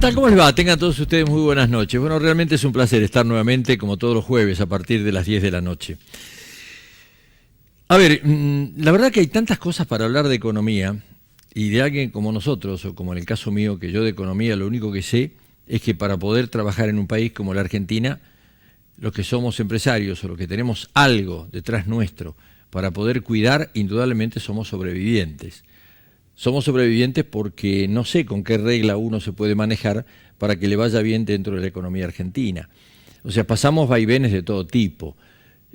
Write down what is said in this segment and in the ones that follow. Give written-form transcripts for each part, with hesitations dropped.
tal? ¿Cómo les va? Tengan todos ustedes muy buenas noches. Bueno, realmente es un placer estar nuevamente, como todos los jueves, a partir de las 10 de la noche. A ver, la verdad que hay tantas cosas para hablar de economía, y de alguien como nosotros, o como en el caso mío, que yo de economía lo único que sé es que para poder trabajar en un país como la Argentina, los que somos empresarios o los que tenemos algo detrás nuestro para poder cuidar, indudablemente somos sobrevivientes. Somos sobrevivientes porque no sé con qué regla uno se puede manejar para que le vaya bien dentro de la economía argentina. O sea, pasamos vaivenes de todo tipo.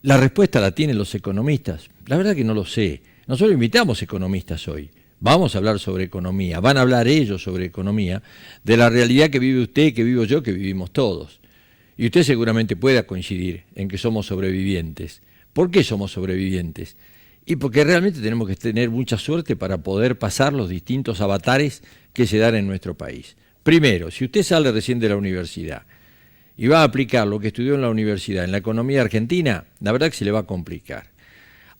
La respuesta la tienen los economistas. La verdad que no lo sé. Nosotros invitamos economistas hoy. Vamos a hablar sobre economía. Van a hablar ellos sobre economía, de la realidad que vive usted, que vivo yo, que vivimos todos. Y usted seguramente pueda coincidir en que somos sobrevivientes. ¿Por qué somos sobrevivientes? Y porque realmente tenemos que tener mucha suerte para poder pasar los distintos avatares que se dan en nuestro país. Primero, si usted sale recién de la universidad y va a aplicar lo que estudió en la universidad en la economía argentina, la verdad que se le va a complicar.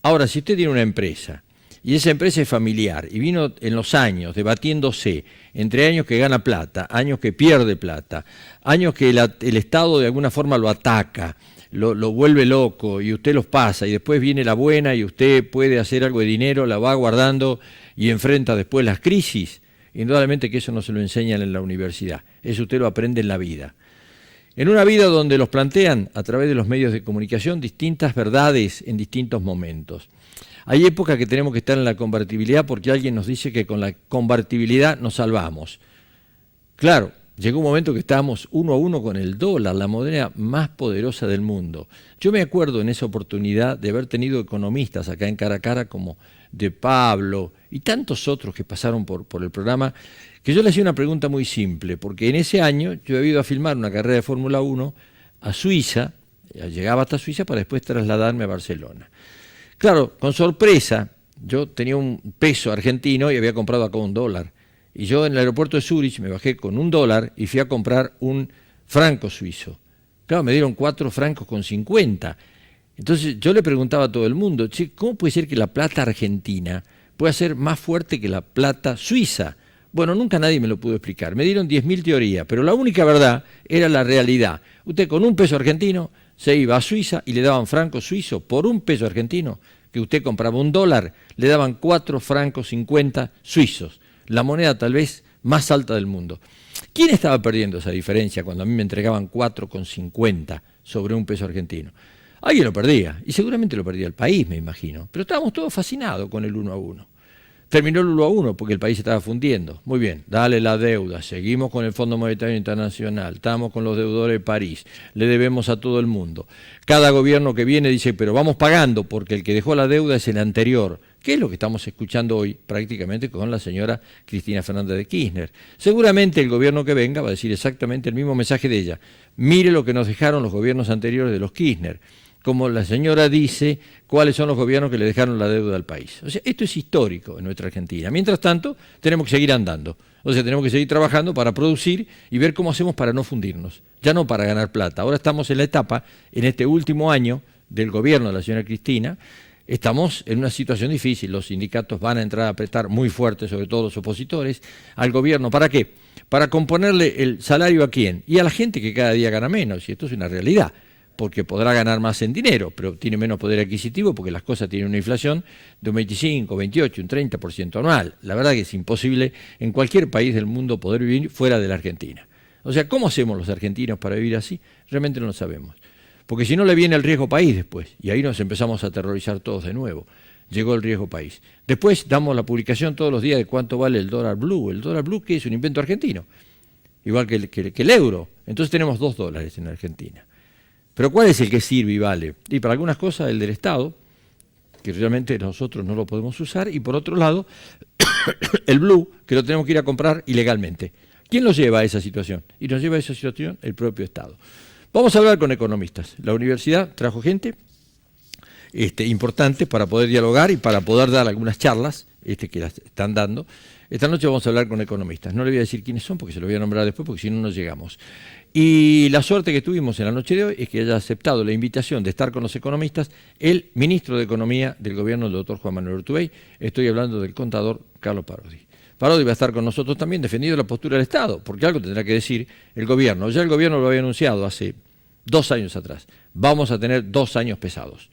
Ahora, si usted tiene una empresa y esa empresa es familiar y vino en los años debatiéndose entre años que gana plata, años que pierde plata, años que el Estado de alguna forma lo ataca, lo vuelve loco y usted los pasa y después viene la buena y usted puede hacer algo de dinero, la va guardando y enfrenta después las crisis, indudablemente que eso no se lo enseñan en la universidad, eso usted lo aprende en la vida. En una vida donde los plantean a través de los medios de comunicación distintas verdades en distintos momentos. Hay épocas que tenemos que estar en la convertibilidad porque alguien nos dice que con la convertibilidad nos salvamos. Claro, llegó un momento que estábamos 1 a 1 con el dólar, la moneda más poderosa del mundo. Yo me acuerdo en esa oportunidad de haber tenido economistas acá en Cara a Cara como De Pablo y tantos otros que pasaron por el programa, que yo le hacía una pregunta muy simple, porque en ese año yo había ido a filmar una carrera de Fórmula 1 a Suiza, llegaba hasta Suiza para después trasladarme a Barcelona. Claro, con sorpresa, yo tenía un peso argentino y había comprado acá $1. Y yo en el aeropuerto de Zúrich me bajé con $1 y fui a comprar un franco suizo. Claro, me dieron 4 francos con 50. Entonces yo le preguntaba a todo el mundo, che, ¿cómo puede ser que la plata argentina pueda ser más fuerte que la plata suiza? Bueno, nunca nadie me lo pudo explicar. Me dieron 10.000 teorías, pero la única verdad era la realidad. Usted con un peso argentino se iba a Suiza y le daban francos suizos por un peso argentino, que usted compraba $1, le daban 4 francos 50 suizos, la moneda tal vez más alta del mundo. ¿Quién estaba perdiendo esa diferencia cuando a mí me entregaban 4,50 sobre un peso argentino? Alguien lo perdía, y seguramente lo perdía el país, me imagino, pero estábamos todos fascinados con el 1 a 1. Terminó el 1 a 1 porque el país se estaba fundiendo. Muy bien, dale la deuda, seguimos con el Fondo Monetario Internacional, estamos con los deudores de París, le debemos a todo el mundo. Cada gobierno que viene dice, pero vamos pagando porque el que dejó la deuda es el anterior. ¿Qué es lo que estamos escuchando hoy prácticamente con la señora Cristina Fernández de Kirchner? Seguramente el gobierno que venga va a decir exactamente el mismo mensaje de ella. Mire lo que nos dejaron los gobiernos anteriores de los Kirchner. Como la señora dice, cuáles son los gobiernos que le dejaron la deuda al país. O sea, esto es histórico en nuestra Argentina. Mientras tanto, tenemos que seguir andando. O sea, tenemos que seguir trabajando para producir y ver cómo hacemos para no fundirnos. Ya no para ganar plata. Ahora estamos en la etapa, en este último año del gobierno de la señora Cristina, estamos en una situación difícil. Los sindicatos van a entrar a apretar muy fuerte, sobre todo los opositores, al gobierno. ¿Para qué? Para componerle el salario a quién. Y a la gente que cada día gana menos. Y esto es una realidad. Porque podrá ganar más en dinero, pero tiene menos poder adquisitivo porque las cosas tienen una inflación de un 25, 28, un 30% anual. La verdad que es imposible en cualquier país del mundo poder vivir fuera de la Argentina. O sea, ¿cómo hacemos los argentinos para vivir así? Realmente no lo sabemos. Porque si no le viene el riesgo país después, y ahí nos empezamos a aterrorizar todos de nuevo. Llegó el riesgo país. Después damos la publicación todos los días de cuánto vale el dólar blue. El dólar blue que es un invento argentino, igual que el euro. Entonces tenemos $2 en Argentina. Pero ¿cuál es el que sirve y vale? Y para algunas cosas el del Estado, que realmente nosotros no lo podemos usar, y por otro lado, el blue, que lo tenemos que ir a comprar ilegalmente. ¿Quién nos lleva a esa situación? Y nos lleva a esa situación el propio Estado. Vamos a hablar con economistas. La universidad trajo gente importante para poder dialogar y para poder dar algunas charlas que las están dando. Esta noche vamos a hablar con economistas. No le voy a decir quiénes son porque se los voy a nombrar después porque si no, no llegamos. Y la suerte que tuvimos en la noche de hoy es que haya aceptado la invitación de estar con los economistas el ministro de Economía del gobierno, el doctor Juan Manuel Urtubey. Estoy hablando del contador Carlos Parodi. Parodi va a estar con nosotros también defendiendo la postura del Estado, porque algo tendrá que decir el gobierno. Ya el gobierno lo había anunciado hace 2 años atrás. Vamos a tener 2 años pesados.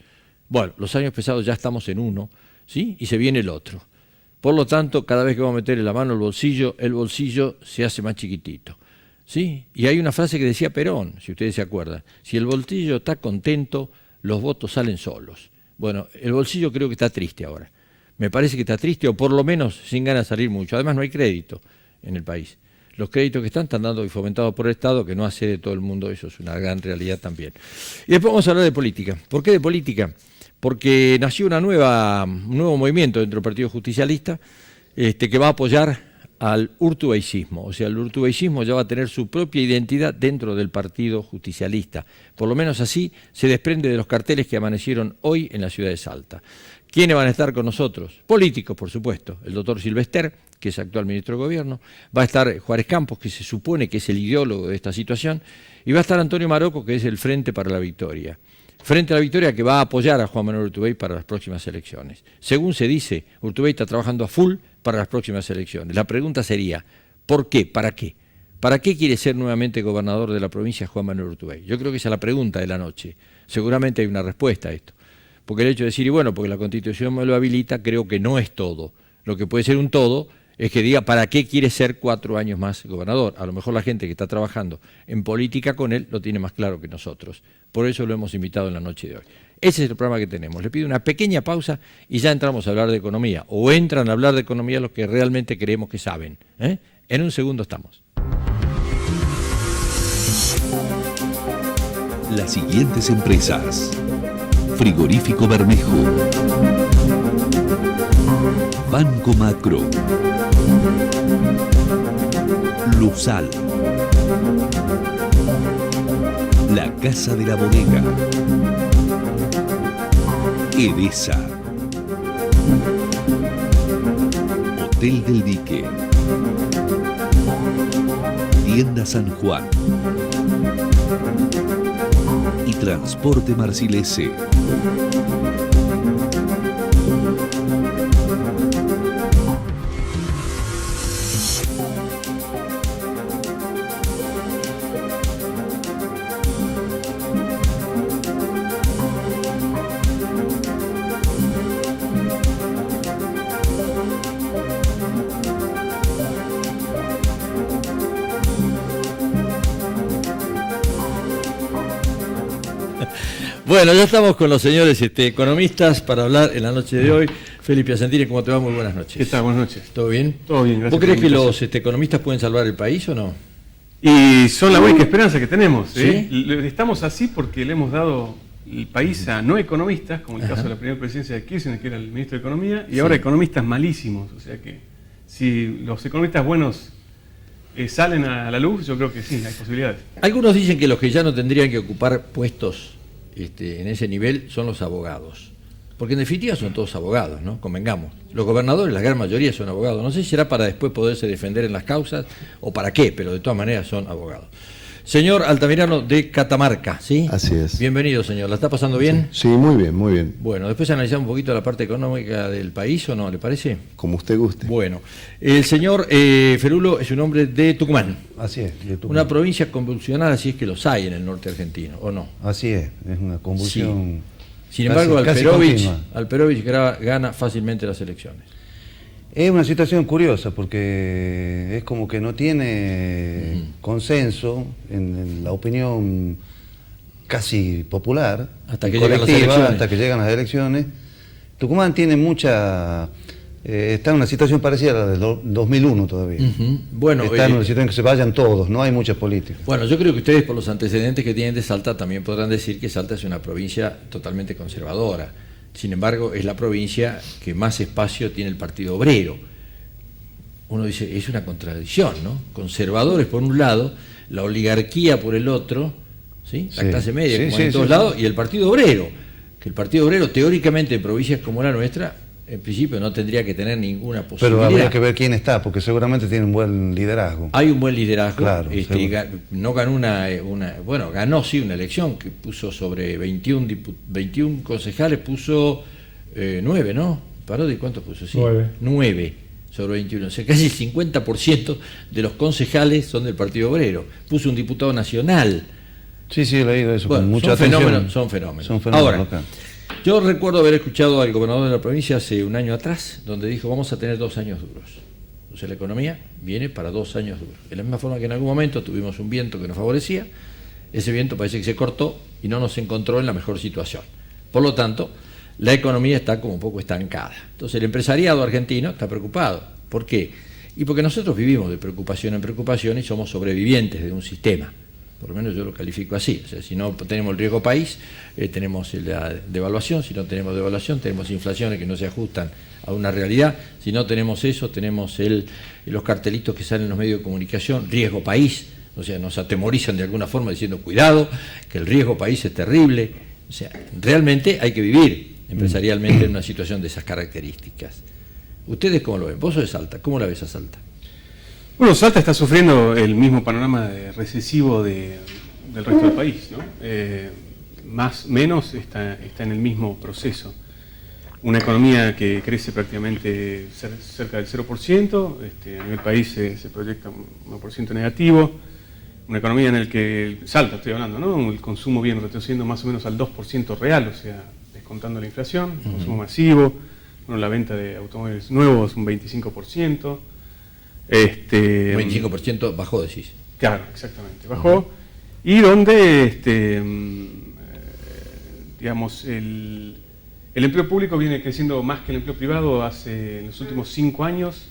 Bueno, los años pesados ya estamos en uno, ¿sí? Y se viene el otro. Por lo tanto, cada vez que vamos a meter la mano al bolsillo, el bolsillo se hace más chiquitito, ¿sí? Y hay una frase que decía Perón, si ustedes se acuerdan: si el bolsillo está contento, los votos salen solos. Bueno, el bolsillo creo que está triste ahora. Me parece que está triste, o por lo menos sin ganas de salir mucho. Además, no hay crédito en el país. Los créditos que están dando y fomentados por el Estado, que no hace de todo el mundo, eso es una gran realidad también. Y después vamos a hablar de política. ¿Por qué de política? Porque nació un nuevo movimiento dentro del Partido Justicialista que va a apoyar al urtubeicismo. O sea, el urtubeicismo ya va a tener su propia identidad dentro del Partido Justicialista. Por lo menos así se desprende de los carteles que amanecieron hoy en la ciudad de Salta. ¿Quiénes van a estar con nosotros? Políticos, por supuesto. El doctor Silvester, que es actual ministro de Gobierno. Va a estar Juárez Campos, que se supone que es el ideólogo de esta situación. Y va a estar Antonio Marocco, que es el Frente para la Victoria. Frente a la Victoria, que va a apoyar a Juan Manuel Urtubey para las próximas elecciones. Según se dice, Urtubey está trabajando a full para las próximas elecciones. La pregunta sería, ¿por qué? ¿Para qué? ¿Para qué quiere ser nuevamente gobernador de la provincia Juan Manuel Urtubey? Yo creo que esa es la pregunta de la noche. Seguramente hay una respuesta a esto. Porque el hecho de decir, y bueno, porque la Constitución me lo habilita, creo que no es todo. Lo que puede ser un todo es que diga, ¿para qué quiere ser 4 años más gobernador? A lo mejor la gente que está trabajando en política con él lo tiene más claro que nosotros. Por eso lo hemos invitado en la noche de hoy. Ese es el programa que tenemos. Le pido una pequeña pausa y ya entramos a hablar de economía. O entran a hablar de economía los que realmente creemos que saben. En un segundo estamos. Las siguientes empresas: Frigorífico Bermejo, Banco Macro, Luzal, La Casa de la Bodega, Edesa, Hotel del Dique, Tienda San Juan y Transporte Marcilese. Bueno, ya estamos con los señores economistas para hablar en la noche de hoy. Felipe Asentini, ¿cómo te va? Muy buenas noches. ¿Qué tal? Buenas noches. ¿Todo bien? Todo bien, gracias. ¿Vos crees que los economistas pueden salvar el país o no? Y son la única esperanza que tenemos. ¿Sí? Estamos así porque le hemos dado el país a no economistas, como el caso de la primera presidencia de Kirchner, que era el ministro de Economía, y ahora economistas malísimos. O sea que si los economistas buenos salen a la luz, yo creo que sí, hay posibilidades. Algunos dicen que los que ya no tendrían que ocupar puestos en ese nivel son los abogados. Porque en definitiva son todos abogados, ¿no? Convengamos. Los gobernadores, la gran mayoría son abogados. No sé si será para después poderse defender en las causas o para qué, pero de todas maneras son abogados. Señor Altamirano de Catamarca, ¿sí? Así es. Bienvenido, señor. ¿La está pasando bien? Sí, muy bien, muy bien. Bueno, después analizamos un poquito la parte económica del país, ¿o no? ¿Le parece? Como usted guste. Bueno, el señor Ferulo es un hombre de Tucumán. Así es, de Tucumán. Una provincia convulsionada, si es que los hay en el norte argentino, ¿o no? Así es una convulsión. Sí. Sin embargo, casi Alperovich gana fácilmente las elecciones. Es una situación curiosa porque es como que no tiene consenso en la opinión casi popular, hasta que colectiva, hasta que llegan las elecciones. Tucumán tiene está en una situación parecida a la del 2001 todavía. Bueno, está en una situación en que se vayan todos, no hay mucha política. Bueno, yo creo que ustedes, por los antecedentes que tienen de Salta, también podrán decir que Salta es una provincia totalmente conservadora. Sin embargo, es la provincia que más espacio tiene el Partido Obrero. Uno dice, es una contradicción, ¿no? Conservadores por un lado, la oligarquía por el otro, ¿sí? La clase media, como en todos lados, y el Partido Obrero. Que el Partido Obrero, teóricamente, en provincias como la nuestra, en principio no tendría que tener ninguna posibilidad. Pero habría que ver quién está, porque seguramente tiene un buen liderazgo. Hay un buen liderazgo. Claro, no ganó bueno, ganó sí una elección que puso sobre 21 concejales, puso 9, ¿no? Parodi, ¿cuántos puso? Sí, 9 sobre 21. O sea, casi el 50% de los concejales son del Partido Obrero. Puso un diputado nacional. Sí, he leído eso, Bueno, con mucha son atención. fenómenos, son fenómenos. Son fenómenos Ahora, locales. yo recuerdo haber escuchado al gobernador de la provincia hace un año atrás, donde dijo, vamos a tener 2 años duros. O sea, la economía viene para 2 años duros. De la misma forma que en algún momento tuvimos un viento que nos favorecía, ese viento parece que se cortó y no nos encontró en la mejor situación. Por lo tanto, la economía está como un poco estancada. Entonces, el empresariado argentino está preocupado. ¿Por qué? Y porque nosotros vivimos de preocupación en preocupación y somos sobrevivientes de un sistema. Por lo menos yo lo califico así. O sea, si no tenemos el riesgo país, tenemos la devaluación. Si no tenemos devaluación, tenemos inflaciones que no se ajustan a una realidad. Si no tenemos eso, tenemos los cartelitos que salen en los medios de comunicación, riesgo país. O sea, nos atemorizan de alguna forma diciendo, cuidado, que el riesgo país es terrible. O sea, realmente hay que vivir empresarialmente en una situación de esas características. ¿Ustedes cómo lo ven? Vos sos de Salta, ¿cómo la ves a Salta? Bueno, Salta está sufriendo el mismo panorama recesivo del resto del país, ¿no? Más o menos está en el mismo proceso. Una economía que crece prácticamente cerca del 0%, a nivel país se proyecta un 1% negativo, una economía en la que Salta, estoy hablando, ¿no? El consumo viene retrocediendo más o menos al 2% real, o sea, descontando la inflación, consumo masivo, bueno, la venta de automóviles nuevos un 25%. 25% bajó, decís. Claro, exactamente, bajó. Y donde, digamos, el empleo público viene creciendo más que el empleo privado en los últimos 5 años,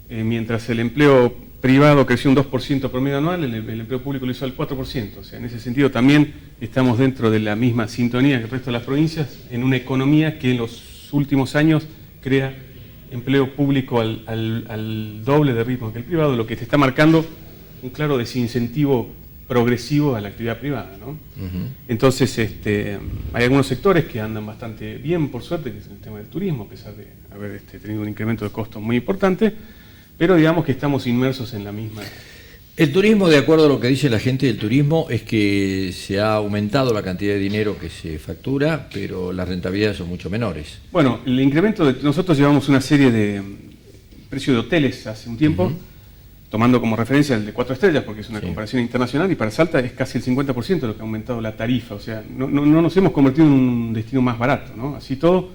mientras el empleo privado creció un 2% promedio anual, el empleo público lo hizo al 4%. O sea, en ese sentido también estamos dentro de la misma sintonía que el resto de las provincias, en una economía que en los últimos años crea empleo público al doble de ritmo que el privado, lo que te está marcando un claro desincentivo progresivo a la actividad privada, ¿no? Entonces, hay algunos sectores que andan bastante bien, por suerte, que es el tema del turismo, a pesar de haber tenido un incremento de costos muy importante, pero digamos que estamos inmersos en la misma. El turismo, de acuerdo a lo que dice la gente del turismo, es que se ha aumentado la cantidad de dinero que se factura, pero las rentabilidades son mucho menores. Bueno, el incremento nosotros llevamos una serie de precios de hoteles hace un tiempo, tomando como referencia el de 4 estrellas, porque es una comparación internacional, y para Salta es casi el 50% de lo que ha aumentado la tarifa. O sea, no nos hemos convertido en un destino más barato, ¿no? Así todo.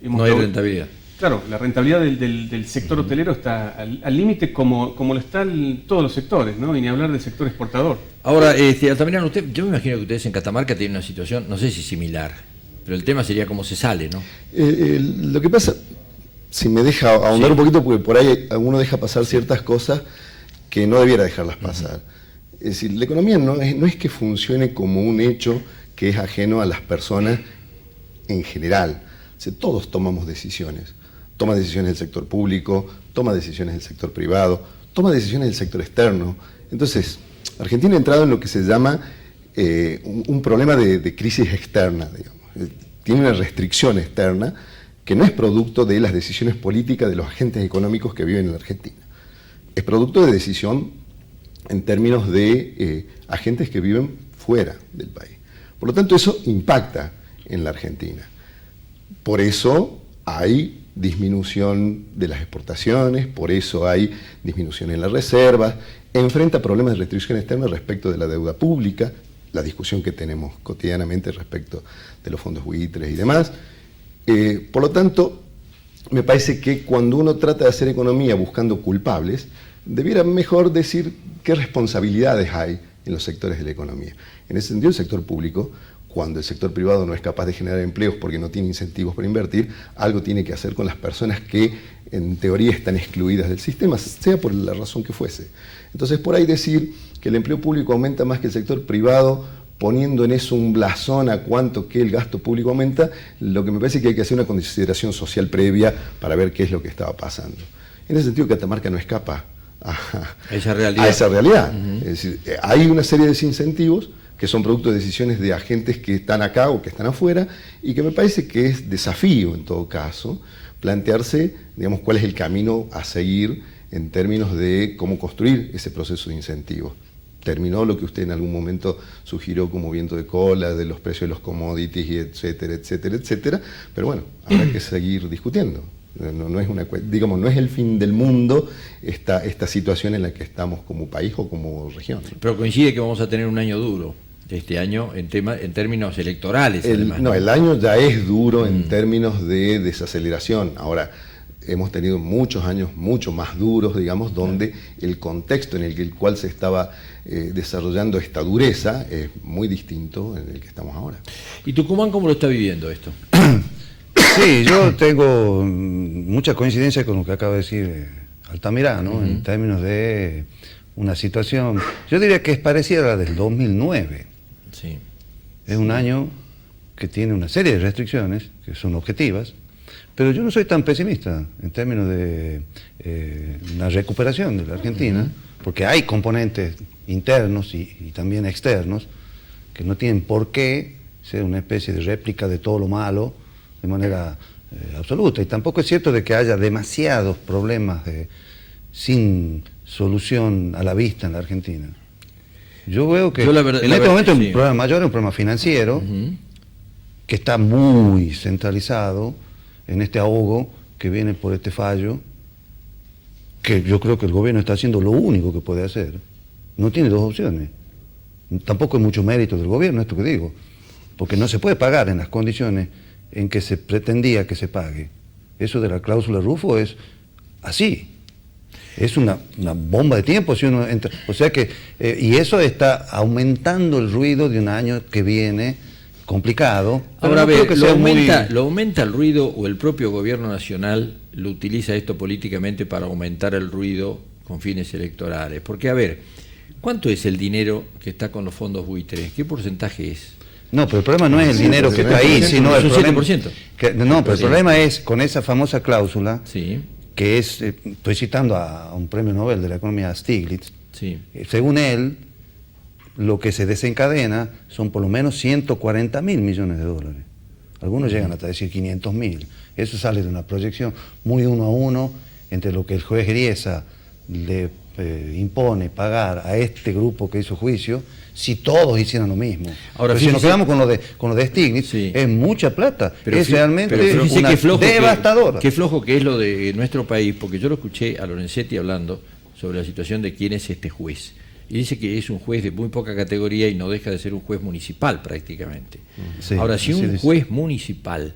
No hay rentabilidad. Claro, la rentabilidad del sector hotelero está al límite como lo están todos los sectores, ¿no? Y ni hablar del sector exportador. Ahora, Altamirano, yo me imagino que ustedes en Catamarca tienen una situación, no sé si similar, pero el tema sería cómo se sale, ¿no? Lo que pasa, si me deja ahondar un poquito, porque por ahí uno deja pasar ciertas cosas que no debiera dejarlas pasar. Es decir, la economía no es que funcione como un hecho que es ajeno a las personas en general. O sea, todos tomamos decisiones. Toma decisiones el sector público, toma decisiones el sector privado, toma decisiones el sector externo. Entonces, Argentina ha entrado en lo que se llama un problema de crisis externa, digamos. Tiene una restricción externa que no es producto de las decisiones políticas de los agentes económicos que viven en la Argentina. Es producto de decisión en términos de agentes que viven fuera del país. Por lo tanto, eso impacta en la Argentina. Por eso hay disminución de las exportaciones, por eso hay disminución en las reservas, enfrenta problemas de restricción externa respecto de la deuda pública, la discusión que tenemos cotidianamente respecto de los fondos buitres y demás. Por lo tanto, me parece que cuando uno trata de hacer economía buscando culpables, debiera mejor decir qué responsabilidades hay en los sectores de la economía. En ese sentido, el sector público, cuando el sector privado no es capaz de generar empleos porque no tiene incentivos para invertir, algo tiene que hacer con las personas que en teoría están excluidas del sistema, sea por la razón que fuese. Entonces, por ahí decir que el empleo público aumenta más que el sector privado, poniendo en eso un blasón a cuánto que el gasto público aumenta, lo que me parece que hay que hacer una consideración social previa para ver qué es lo que estaba pasando. En ese sentido, Catamarca no escapa a esa realidad. Es decir, hay una serie de desincentivos que son producto de decisiones de agentes que están acá o que están afuera, y que me parece que es desafío, en todo caso, plantearse, digamos, cuál es el camino a seguir en términos de cómo construir ese proceso de incentivos. Terminó lo que usted en algún momento sugirió como viento de cola, de los precios de los commodities, y etcétera, etcétera, etcétera, pero bueno, habrá que seguir discutiendo. No es digamos, no es el fin del mundo esta situación en la que estamos como país o como región. Pero coincide que vamos a tener un año duro este año en términos electorales. El año ya es duro en términos de desaceleración. Ahora, hemos tenido muchos años mucho más duros, digamos, donde el contexto en el cual se estaba desarrollando esta dureza es muy distinto en el que estamos ahora. ¿Y Tucumán cómo lo está viviendo esto? Sí, yo tengo mucha coincidencia con lo que acaba de decir Altamirá, ¿no? En términos de una situación, yo diría que es parecida a la del 2009. Sí. Es un año que tiene una serie de restricciones, que son objetivas, pero yo no soy tan pesimista en términos de la recuperación de la Argentina, porque hay componentes internos y también externos que no tienen por qué ser una especie de réplica de todo lo malo de manera absoluta. Y tampoco es cierto de que haya demasiados problemas sin solución a la vista en la Argentina. Yo veo que en este momento el problema mayor es un problema financiero, que está muy centralizado en este ahogo que viene por este fallo, que yo creo que el gobierno está haciendo lo único que puede hacer. No tiene dos opciones. Tampoco es mucho mérito del gobierno esto que digo, porque no se puede pagar en las condiciones en que se pretendía que se pague. Eso de la cláusula Rufo es así. Es una bomba de tiempo si uno entra. O sea que, y eso está aumentando el ruido de un año que viene complicado. Ahora, a ver, ¿lo aumenta el ruido o el propio gobierno nacional lo utiliza esto políticamente para aumentar el ruido con fines electorales? Porque, a ver, ¿cuánto es el dinero que está con los fondos buitres? ¿Qué porcentaje es? No, pero el problema no es el dinero que está ahí, sino el problema... 7%. No, pero el problema es con esa famosa cláusula, sí, que es, estoy citando a un premio Nobel de la economía, a Stiglitz, sí. Según él, lo que se desencadena son por lo menos 140.000 millones de dólares. Algunos llegan hasta decir 500.000. Eso sale de una proyección muy uno a uno entre lo que el juez Griesa le impone pagar a este grupo que hizo juicio, si todos hicieran lo mismo. Ahora, si nos quedamos con lo de Stiglitz, sí, es mucha plata, pero es realmente una devastadora. Qué flojo que es lo de nuestro país, porque yo lo escuché a Lorenzetti hablando sobre la situación de quién es este juez. Y dice que es un juez de muy poca categoría y no deja de ser un juez municipal prácticamente. Sí, ahora, si un juez municipal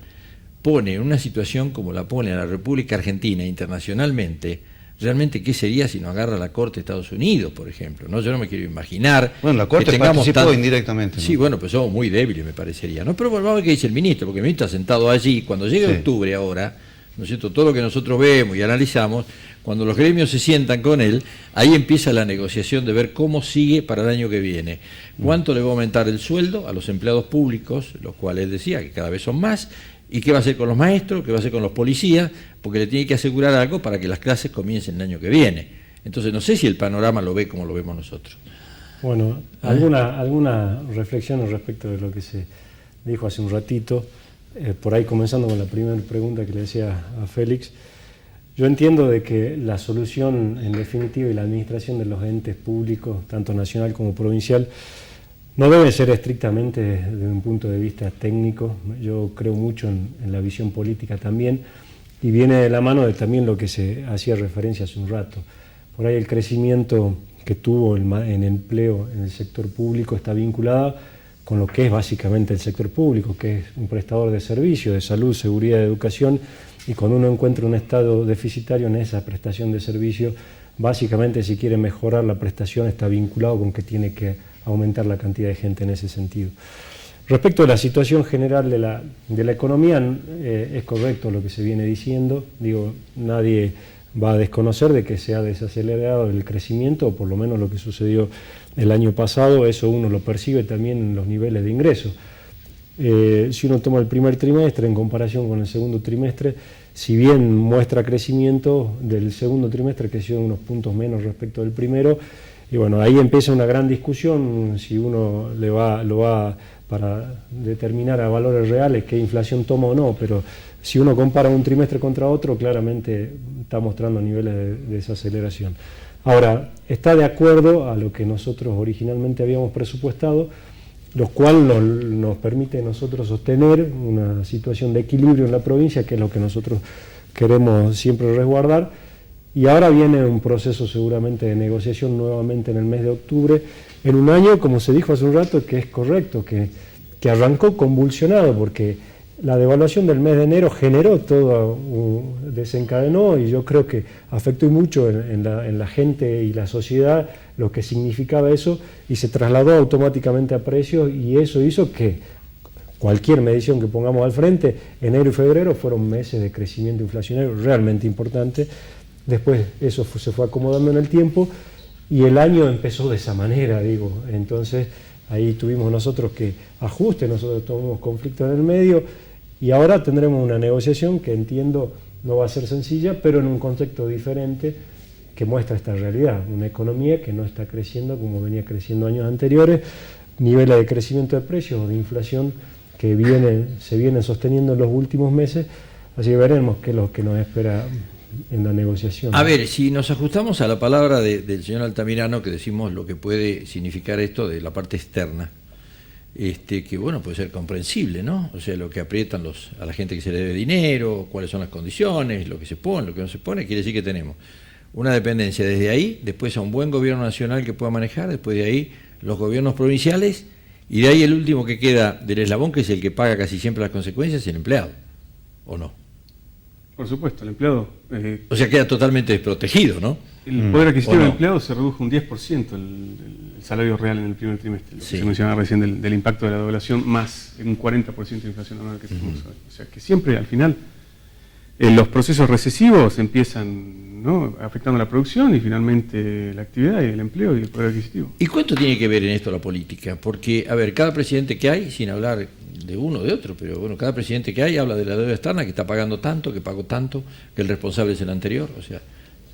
pone en una situación como la pone a la República Argentina internacionalmente, realmente qué sería si nos agarra la Corte de Estados Unidos, por ejemplo, ¿no? Yo no me quiero imaginar. Bueno, la Corte participó indirectamente, ¿no? Sí, bueno, pues somos muy débiles, me parecería, ¿no? Pero vamos a ver qué dice el ministro, porque el ministro está sentado allí. Cuando llegue octubre ahora, ¿no es cierto? Todo lo que nosotros vemos y analizamos, cuando los gremios se sientan con él, ahí empieza la negociación de ver cómo sigue para el año que viene. ¿Cuánto le va a aumentar el sueldo a los empleados públicos, los cuales él decía que cada vez son más? ¿Y qué va a hacer con los maestros? ¿Qué va a hacer con los policías? Porque le tiene que asegurar algo para que las clases comiencen el año que viene. Entonces no sé si el panorama lo ve como lo vemos nosotros. Bueno, alguna reflexión respecto de lo que se dijo hace un ratito, por ahí comenzando con la primera pregunta que le decía a Félix. Yo entiendo de que la solución en definitiva y la administración de los entes públicos, tanto nacional como provincial, no debe ser estrictamente desde un punto de vista técnico. Yo creo mucho en la visión política también, y viene de la mano de también lo que se hacía referencia hace un rato. Por ahí el crecimiento que tuvo en empleo en el sector público está vinculado con lo que es básicamente el sector público, que es un prestador de servicios, de salud, seguridad, educación, y cuando uno encuentra un estado deficitario en esa prestación de servicios, básicamente si quiere mejorar la prestación está vinculado con que tiene que aumentar la cantidad de gente en ese sentido. Respecto a la situación general de la economía, es correcto lo que se viene diciendo. Digo, nadie va a desconocer de que se ha desacelerado el crecimiento, o por lo menos lo que sucedió el año pasado, eso uno lo percibe también en los niveles de ingresos. Si uno toma el primer trimestre en comparación con el segundo trimestre, si bien muestra crecimiento, del segundo trimestre creció unos puntos menos respecto del primero, y bueno, ahí empieza una gran discusión si uno lo va para determinar a valores reales qué inflación toma o no, pero si uno compara un trimestre contra otro, claramente está mostrando niveles de desaceleración. Ahora, está de acuerdo a lo que nosotros originalmente habíamos presupuestado, lo cual nos permite nosotros sostener una situación de equilibrio en la provincia, que es lo que nosotros queremos siempre resguardar. Y ahora viene un proceso seguramente de negociación nuevamente en el mes de octubre, en un año, como se dijo hace un rato, que es correcto, que arrancó convulsionado, porque la devaluación del mes de enero generó todo, desencadenó, y yo creo que afectó mucho en la gente y la sociedad lo que significaba eso, y se trasladó automáticamente a precios, y eso hizo que cualquier medición que pongamos al frente, enero y febrero fueron meses de crecimiento inflacionario realmente importante. Después eso se fue acomodando en el tiempo y el año empezó de esa manera, digo. Entonces ahí tuvimos nosotros que ajuste, nosotros tuvimos conflicto en el medio y ahora tendremos una negociación que entiendo no va a ser sencilla, pero en un contexto diferente que muestra esta realidad. Una economía que no está creciendo como venía creciendo años anteriores, niveles de crecimiento de precios o de inflación que se vienen sosteniendo en los últimos meses, así que veremos qué es lo que nos espera en la negociación. A ver, si nos ajustamos a la palabra del señor Altamirano, que decimos lo que puede significar esto de la parte externa, que bueno, puede ser comprensible, ¿no? O sea, lo que aprietan a la gente que se le debe dinero, cuáles son las condiciones, lo que se pone, lo que no se pone, quiere decir que tenemos una dependencia desde ahí, después a un buen gobierno nacional que pueda manejar, después de ahí los gobiernos provinciales, y de ahí el último que queda del eslabón, que es el que paga casi siempre las consecuencias, el empleado, ¿o no? Por supuesto, el empleado... o sea, queda totalmente desprotegido, ¿no? El poder adquisitivo no. del empleado se redujo un 10% el salario real en el primer trimestre. Lo que se mencionaba recién del impacto de la devaluación, más un 40% de inflación anual que tenemos hoy. O sea, que siempre, al final, los procesos recesivos empiezan, ¿no?, afectando la producción y finalmente la actividad y el empleo y el poder adquisitivo. ¿Y cuánto tiene que ver en esto la política? Porque, a ver, cada presidente que hay, sin hablar de uno o de otro, pero bueno, cada presidente que hay habla de la deuda externa, que está pagando tanto, que pagó tanto, que el responsable es el anterior, o sea,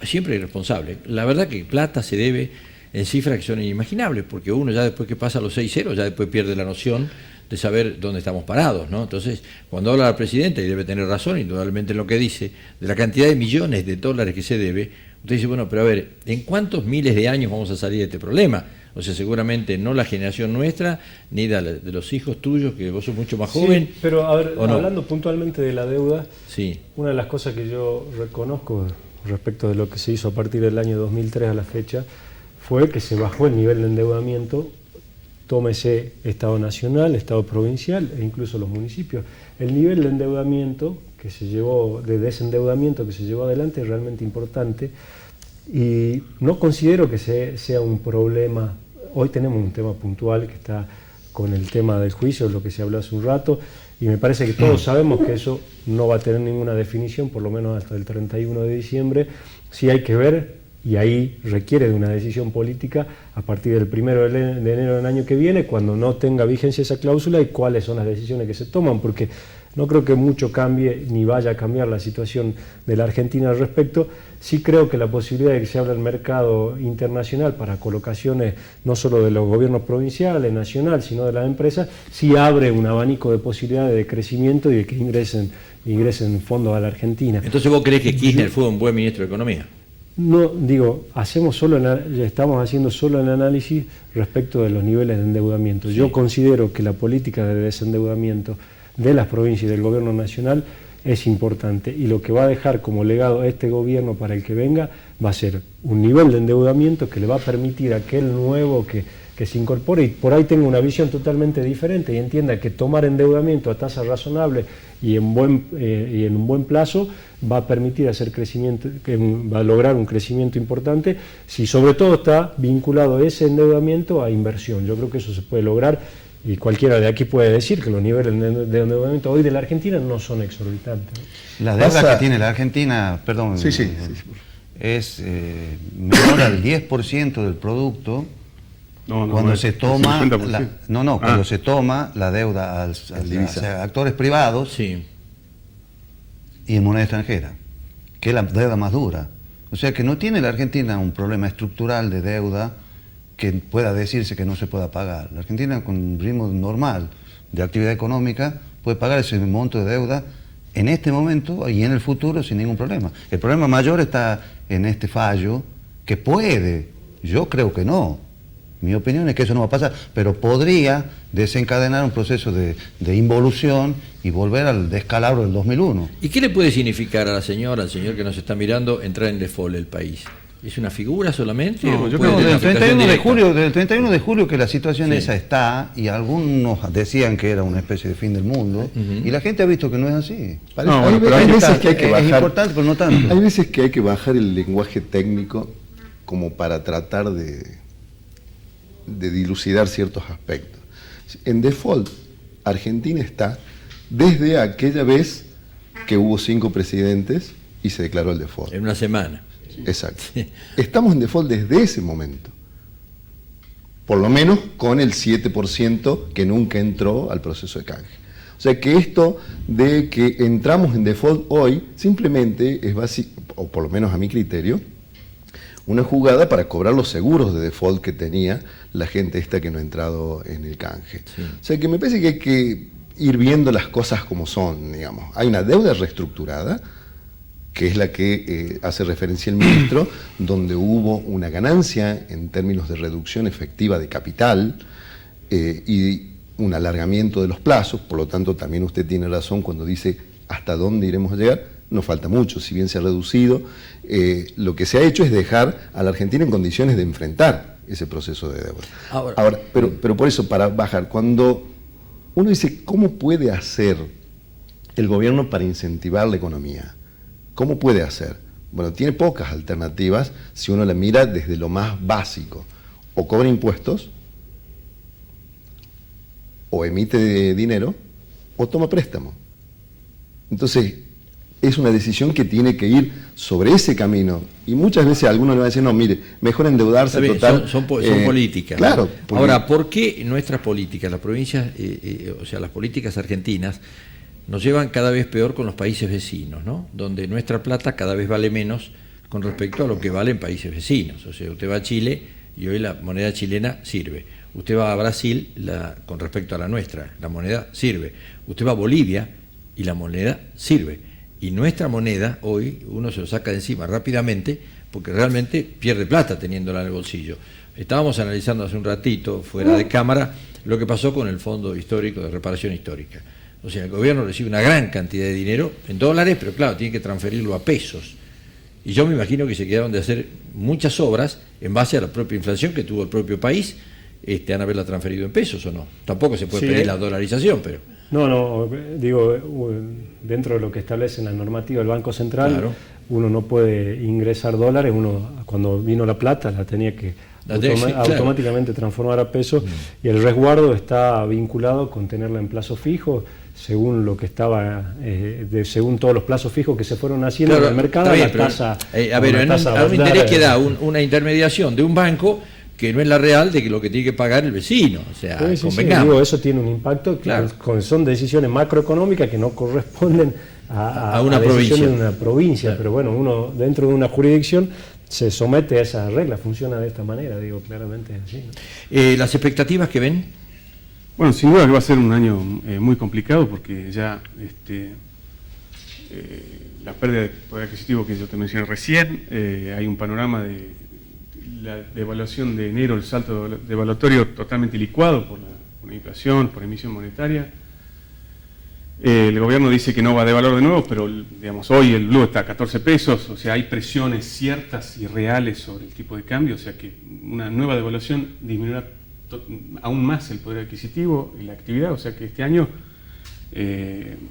siempre hay responsable. La verdad que plata se debe en cifras que son inimaginables, porque uno ya después que pasa los 6 ceros, ya después pierde la noción de saber dónde estamos parados, ¿no? Entonces, cuando habla la presidenta, y debe tener razón, indudablemente en lo que dice, de la cantidad de millones de dólares que se debe, usted dice, bueno, pero a ver, ¿en cuántos miles de años vamos a salir de este problema? O sea, seguramente no la generación nuestra, ni de los hijos tuyos, que vos sos mucho más joven. Sí, pero a ver, no? hablando puntualmente de la deuda, sí, una de las cosas que yo reconozco respecto de lo que se hizo a partir del año 2003 a la fecha, fue que se bajó el nivel de endeudamiento, tómese Estado nacional, Estado provincial e incluso los municipios. El nivel de endeudamiento que se llevó, de desendeudamiento que se llevó adelante es realmente importante y no considero que sea un problema. Hoy tenemos un tema puntual que está con el tema del juicio, lo que se habló hace un rato, y me parece que todos sabemos que eso no va a tener ninguna definición, por lo menos hasta el 31 de diciembre. Sí hay que ver, y ahí requiere de una decisión política a partir del 1 de enero del año que viene, cuando no tenga vigencia esa cláusula, y cuáles son las decisiones que se toman, porque no creo que mucho cambie ni vaya a cambiar la situación de la Argentina al respecto. Sí creo que la posibilidad de que se abra el mercado internacional para colocaciones no solo de los gobiernos provinciales, nacional, sino de las empresas, sí abre un abanico de posibilidades de crecimiento y de que ingresen fondos a la Argentina. Entonces vos creés que Kirchner fue un buen ministro de Economía. No, digo, estamos haciendo solo el análisis respecto de los niveles de endeudamiento. Sí. Yo considero que la política de desendeudamiento de las provincias y del gobierno nacional es importante, y lo que va a dejar como legado este gobierno para el que venga va a ser un nivel de endeudamiento que le va a permitir a aquel nuevo que se incorpore y por ahí tenga una visión totalmente diferente y entienda que tomar endeudamiento a tasa razonable y en un buen plazo va a permitir hacer crecimiento, que va a lograr un crecimiento importante, si sobre todo está vinculado ese endeudamiento a inversión. Yo creo que eso se puede lograr, y cualquiera de aquí puede decir que los niveles de endeudamiento hoy de la Argentina no son exorbitantes. La deuda que tiene la Argentina, perdón, es menor al 10% del producto. Cuando se toma cuando se toma la deuda a actores privados, sí, y en moneda extranjera, que es la deuda más dura. O sea que no tiene la Argentina un problema estructural de deuda que pueda decirse que no se pueda pagar. La Argentina, con un ritmo normal de actividad económica, puede pagar ese monto de deuda en este momento y en el futuro sin ningún problema. El problema mayor está en este fallo, que puede, yo creo que no, Mi opinión es que eso no va a pasar, pero podría desencadenar un proceso de involución y volver al descalabro del 2001. ¿Y qué le puede significar a la señora, al señor que nos está mirando, entrar en default el país? ¿Es una figura solamente? No, ¿O yo puede creo tener del una afectación 31 de julio que la situación Sí. esa está, y algunos decían que era una especie de fin del mundo, y la gente ha visto que no es así. No, bueno, pero hay ahí veces Está- que hay que es bajar. importante, pero no tanto. Hay veces que hay que bajar el lenguaje técnico como para tratar de dilucidar ciertos aspectos. En default, Argentina está desde aquella vez que hubo 5 presidentes y se declaró el default. En una semana. Exacto. Estamos en default desde ese momento. Por lo menos con el 7% que nunca entró al proceso de canje. O sea que esto de que entramos en default hoy simplemente es básico, o por lo menos a mi criterio, una jugada para cobrar los seguros de default que tenía la gente esta que no ha entrado en el canje. Sí. O sea que me parece que hay que ir viendo las cosas como son, digamos. Hay una deuda reestructurada, que es la que hace referencia el ministro, donde hubo una ganancia en términos de reducción efectiva de capital y un alargamiento de los plazos. Por lo tanto, también usted tiene razón cuando dice hasta dónde iremos a llegar. No falta mucho, si bien se ha reducido. Lo que se ha hecho es dejar a la Argentina en condiciones de enfrentar ese proceso de deuda. Ahora, pero por eso, para bajar, cuando uno dice, ¿cómo puede hacer el gobierno para incentivar la economía? ¿Cómo puede hacer? Bueno, tiene pocas alternativas si uno la mira desde lo más básico. O cobra impuestos, o emite dinero, o toma préstamo. Entonces, es una decisión que tiene que ir sobre ese camino. Y muchas veces algunos le van a decir, no, mire, mejor endeudarse. Está bien, total. son políticas. Claro. ¿No? Ahora, ¿por qué nuestras políticas, las provincias, o sea, las políticas argentinas, nos llevan cada vez peor con los países vecinos, ¿no? Donde nuestra plata cada vez vale menos con respecto a lo que vale en países vecinos? O sea, usted va a Chile y hoy la moneda chilena sirve. Usted va a Brasil con respecto a la nuestra, la moneda sirve. Usted va a Bolivia y la moneda sirve. Y nuestra moneda hoy uno se lo saca de encima rápidamente porque realmente pierde plata teniéndola en el bolsillo. Estábamos analizando hace un ratito, fuera de cámara, lo que pasó con el Fondo Histórico de Reparación Histórica. O sea, el gobierno recibe una gran cantidad de dinero en dólares, pero claro, tiene que transferirlo a pesos. Y yo me imagino que se quedaron de hacer muchas obras en base a la propia inflación que tuvo el propio país, han haberla transferido en pesos o no. Tampoco se puede pedir la dolarización, pero... No, digo, dentro de lo que establece la normativa del Banco Central, Claro. Uno no puede ingresar dólares, uno cuando vino la plata la tenía que Claro. automáticamente transformar a pesos, y el resguardo está vinculado con tenerla en plazo fijo, según lo que estaba, según todos los plazos fijos que se fueron haciendo en el mercado, está bien, la tasa... a ver, a un interés que da una intermediación de un banco que no es la real de que lo que tiene que pagar el vecino, o sea, Sí, convengamos. digo, eso tiene un impacto, Claro. son decisiones macroeconómicas que no corresponden a una decisiones provincia. de una provincia, Claro. pero bueno, uno dentro de una jurisdicción se somete a esa regla, funciona de esta manera, digo, claramente es así, ¿no? ¿Las expectativas que ven? Bueno, sin duda que va a ser un año muy complicado porque ya la pérdida de poder adquisitivo que yo te mencioné recién, hay un panorama de la devaluación de enero, el salto devaluatorio totalmente licuado por la inflación, por emisión monetaria. El gobierno dice que no va a devaluar de nuevo, pero digamos hoy el blue está a 14 pesos, o sea, hay presiones ciertas y reales sobre el tipo de cambio, o sea que una nueva devaluación disminuirá aún más el poder adquisitivo y la actividad, o sea que este año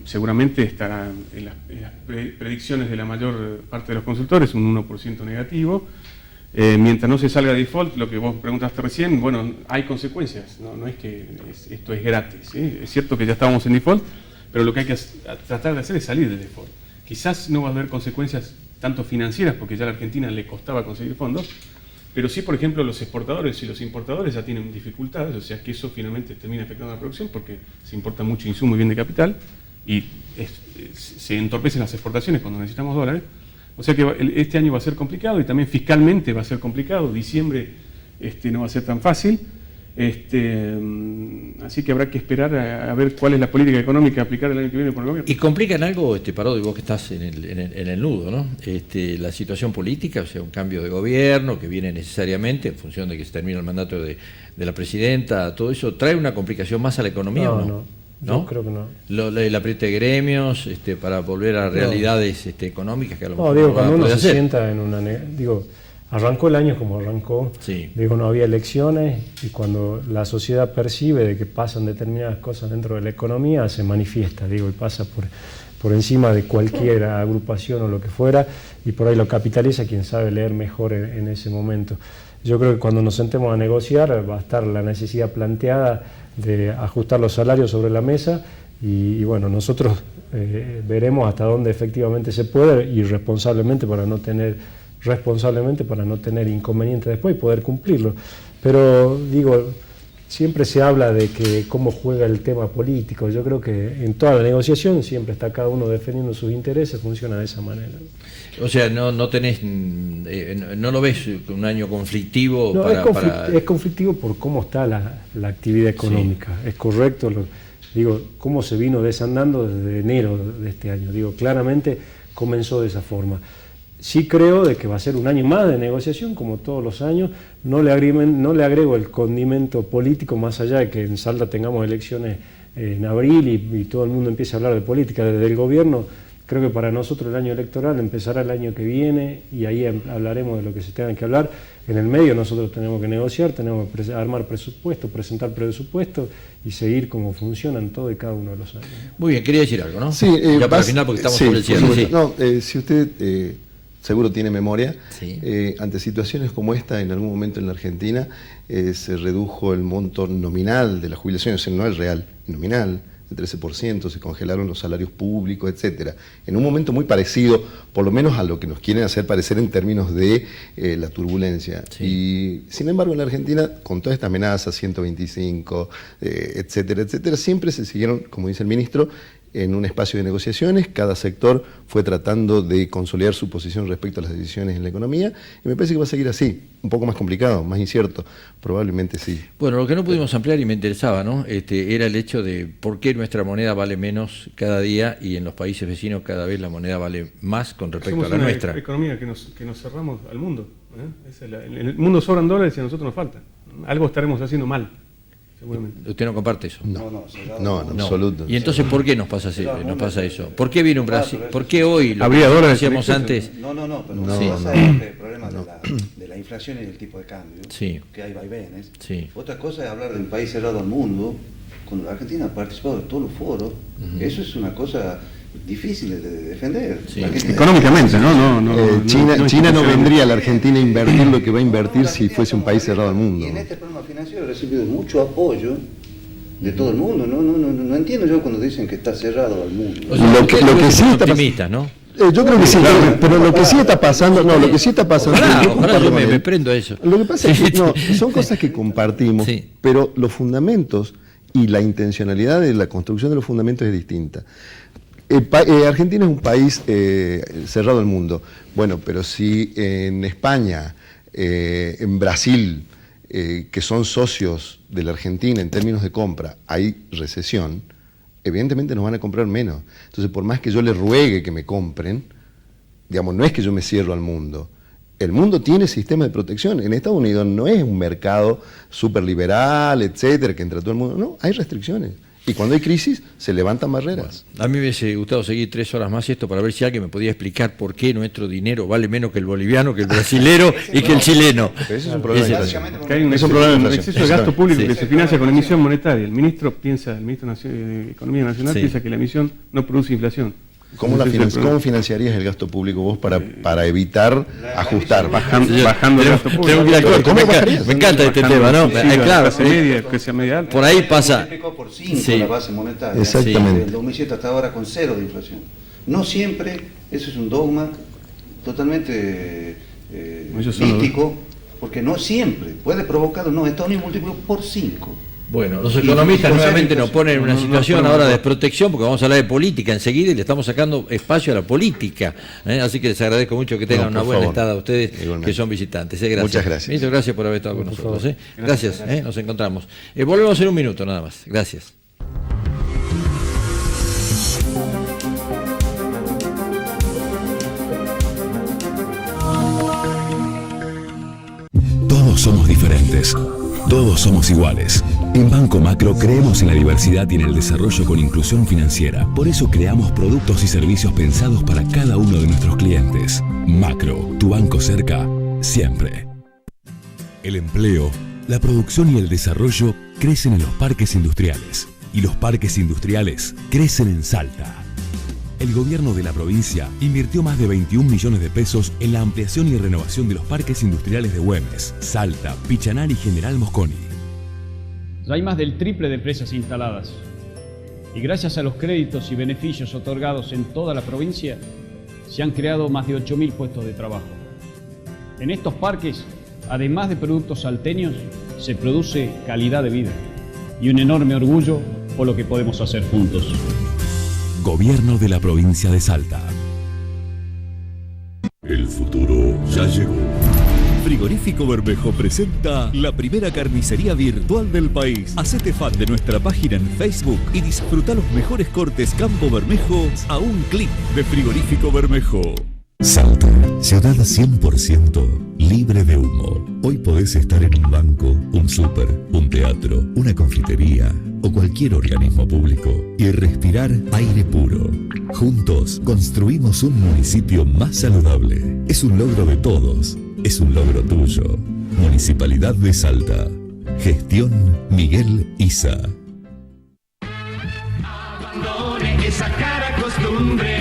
seguramente estará en las predicciones de la mayor parte de los consultores un 1% negativo. Mientras no se salga de default, lo que vos preguntaste recién, bueno, hay consecuencias, no es que esto es gratis, ¿sí? Es cierto que ya estábamos en default, pero lo que hay que tratar de hacer es salir del default. Quizás no va a haber consecuencias tanto financieras, porque ya a la Argentina le costaba conseguir fondos, pero sí, por ejemplo, los exportadores y los importadores ya tienen dificultades, o sea que eso finalmente termina afectando a la producción, porque se importa mucho insumo y bien de capital, y se entorpecen las exportaciones cuando necesitamos dólares. O sea que este año va a ser complicado y también fiscalmente va a ser complicado. Diciembre no va a ser tan fácil. Así que habrá que esperar a ver cuál es la política económica a aplicar el año que viene por el gobierno. ¿Y complica en algo, Parodi, vos que estás en el nudo, ¿no? La situación política, o sea, un cambio de gobierno que viene necesariamente en función de que se termina el mandato de la presidenta, todo eso, ¿trae una complicación más a la economía o no? No, yo creo que no. El apriete de gremios, para volver a realidades económicas que a lo mejor digo, no cuando uno se hacer. sienta en una... arrancó el año como arrancó, Sí. no había elecciones, y cuando la sociedad percibe de que pasan determinadas cosas dentro de la economía, se manifiesta, y pasa por encima de cualquier agrupación o lo que fuera, y por ahí lo capitaliza quien sabe leer mejor en ese momento. Yo creo que cuando nos sentemos a negociar va a estar la necesidad planteada de ajustar los salarios sobre la mesa, y bueno, nosotros veremos hasta dónde efectivamente se puede, y responsablemente para no tener inconvenientes después y poder cumplirlo. Pero siempre se habla de que cómo juega el tema político. Yo creo que en toda la negociación siempre está cada uno defendiendo sus intereses, funciona de esa manera. O sea, no tenés, no lo ves un año conflictivo. No, es conflictivo por cómo está la actividad económica. Sí. Es correcto, cómo se vino desandando desde enero de este año. Claramente comenzó de esa forma. Sí creo de que va a ser un año más de negociación, como todos los años. No le agrego el condimento político, más allá de que en Salta tengamos elecciones en abril y todo el mundo empiece a hablar de política desde el gobierno. Creo que para nosotros el año electoral empezará el año que viene, y ahí hablaremos de lo que se tenga que hablar. En el medio nosotros tenemos que negociar, tenemos que armar presupuesto, presentar presupuesto y seguir cómo funcionan todo y cada uno de los años. Muy bien, quería decir algo, ¿no? Sí, ya para el final, porque estamos sobre el cierre. Sí. No, si usted seguro tiene memoria, sí. Ante situaciones como esta, en algún momento en la Argentina se redujo el monto nominal de la jubilación, o sea, no el real, nominal, de 13%, se congelaron los salarios públicos, etcétera. En un momento muy parecido, por lo menos a lo que nos quieren hacer parecer en términos de la turbulencia. Sí. Y sin embargo en la Argentina, con todas estas amenazas, 125, etcétera, etcétera, siempre se siguieron, como dice el ministro, en un espacio de negociaciones. Cada sector fue tratando de consolidar su posición respecto a las decisiones en la economía, y me parece que va a seguir así, un poco más complicado, más incierto, probablemente sí. Bueno, lo que no pudimos ampliar y me interesaba, ¿no? Era el hecho de por qué nuestra moneda vale menos cada día y en los países vecinos cada vez la moneda vale más con respecto a la nuestra. Somos una economía que nos cerramos al mundo, en el mundo sobran dólares y a nosotros nos falta. Algo estaremos haciendo mal. ¿Usted no comparte eso? No, en absoluto. ¿Y entonces por qué nos pasa eso? ¿Por qué viene un Brasil? ¿Por qué hoy lo ¿Habría que dólares decíamos antes? Pero Sí. el problema de la inflación y del tipo de cambio, Sí. que hay vaivenes. Sí. Otra cosa es hablar de un país cerrado al mundo, cuando la Argentina ha participado de todos los foros. Eso es una cosa difícil de defender. Sí. Económicamente, ¿no? China no vendría a la Argentina a invertir lo que va a invertir si fuese un país cerrado al mundo. Y en este problema financiero he recibido mucho apoyo de todo el mundo. No entiendo yo cuando dicen que está cerrado al mundo. O sea, Lo que sí está optimista, ¿no? Yo creo que sí, pero lo que sí está pasando, lo que sí está pasando. Ojalá yo me prendo a eso. Lo que pasa es que son cosas que compartimos, Sí. pero los fundamentos y la intencionalidad de la construcción de los fundamentos es distinta. Argentina es un país cerrado al mundo. Bueno, pero si en España, en Brasil, que son socios de la Argentina en términos de compra, hay recesión, evidentemente nos van a comprar menos. Entonces, por más que yo les ruegue que me compren, no es que yo me cierro al mundo. El mundo tiene sistema de protección. En Estados Unidos no es un mercado súper liberal, etcétera, que entra todo el mundo. No, hay restricciones. Y cuando hay crisis, se levantan barreras. Bueno, a mí me hubiese gustado seguir 3 horas más esto para ver si alguien me podía explicar por qué nuestro dinero vale menos que el boliviano, que el brasilero y que el chileno. Pero ese es un problema de inflación. Hay un exceso de gasto público que se financia con emisión monetaria. El ministro de Economía Nacional piensa que la emisión no produce inflación. ¿Cómo financiarías el gasto público vos para evitar ajustar? Bajando el gasto público. Me encanta este tema, ¿no? Claro, media, por ahí pasa. Por 5 la base monetaria. Exactamente. El 2007 hasta ahora con 0 de inflación. No siempre, eso es un dogma totalmente místico, porque no siempre puede provocar, Estados Unidos multiplicó por 5. Bueno, los economistas nuevamente nos ponen en una situación podemos- ahora de desprotección, porque vamos a hablar de política enseguida y le estamos sacando espacio a la política. Así que les agradezco mucho que tengan No, una por buena favor. estada a ustedes, Igualmente. que son visitantes. Gracias. Muchas gracias. Ministro, gracias por haber estado con nosotros. Gracias, nos encontramos. Volvemos en un minuto nada más. Gracias. Todos somos diferentes. Todos somos iguales. En Banco Macro creemos en la diversidad y en el desarrollo con inclusión financiera. Por eso creamos productos y servicios pensados para cada uno de nuestros clientes. Macro, tu banco cerca, siempre. El empleo, la producción y el desarrollo crecen en los parques industriales. Y los parques industriales crecen en Salta. El gobierno de la provincia invirtió más de 21 millones de pesos en la ampliación y renovación de los parques industriales de Güemes, Salta, Pichanar y General Mosconi. Ya hay más del triple de empresas instaladas. Y gracias a los créditos y beneficios otorgados en toda la provincia, se han creado más de 8.000 puestos de trabajo. En estos parques, además de productos salteños, se produce calidad de vida y un enorme orgullo por lo que podemos hacer juntos. Gobierno de la provincia de Salta. El futuro ya llegó. Frigorífico Bermejo presenta la primera carnicería virtual del país. Hacete fan de nuestra página en Facebook y disfruta los mejores cortes Campo Bermejo a un clic de Frigorífico Bermejo. Salta, ciudad 100% libre de humo. Hoy podés estar en un banco, un súper, un teatro, una confitería o cualquier organismo público y respirar aire puro. Juntos construimos un municipio más saludable. Es un logro de todos. Es un logro tuyo. Municipalidad de Salta. Gestión Miguel Isa. Abandone esa cara costumbre.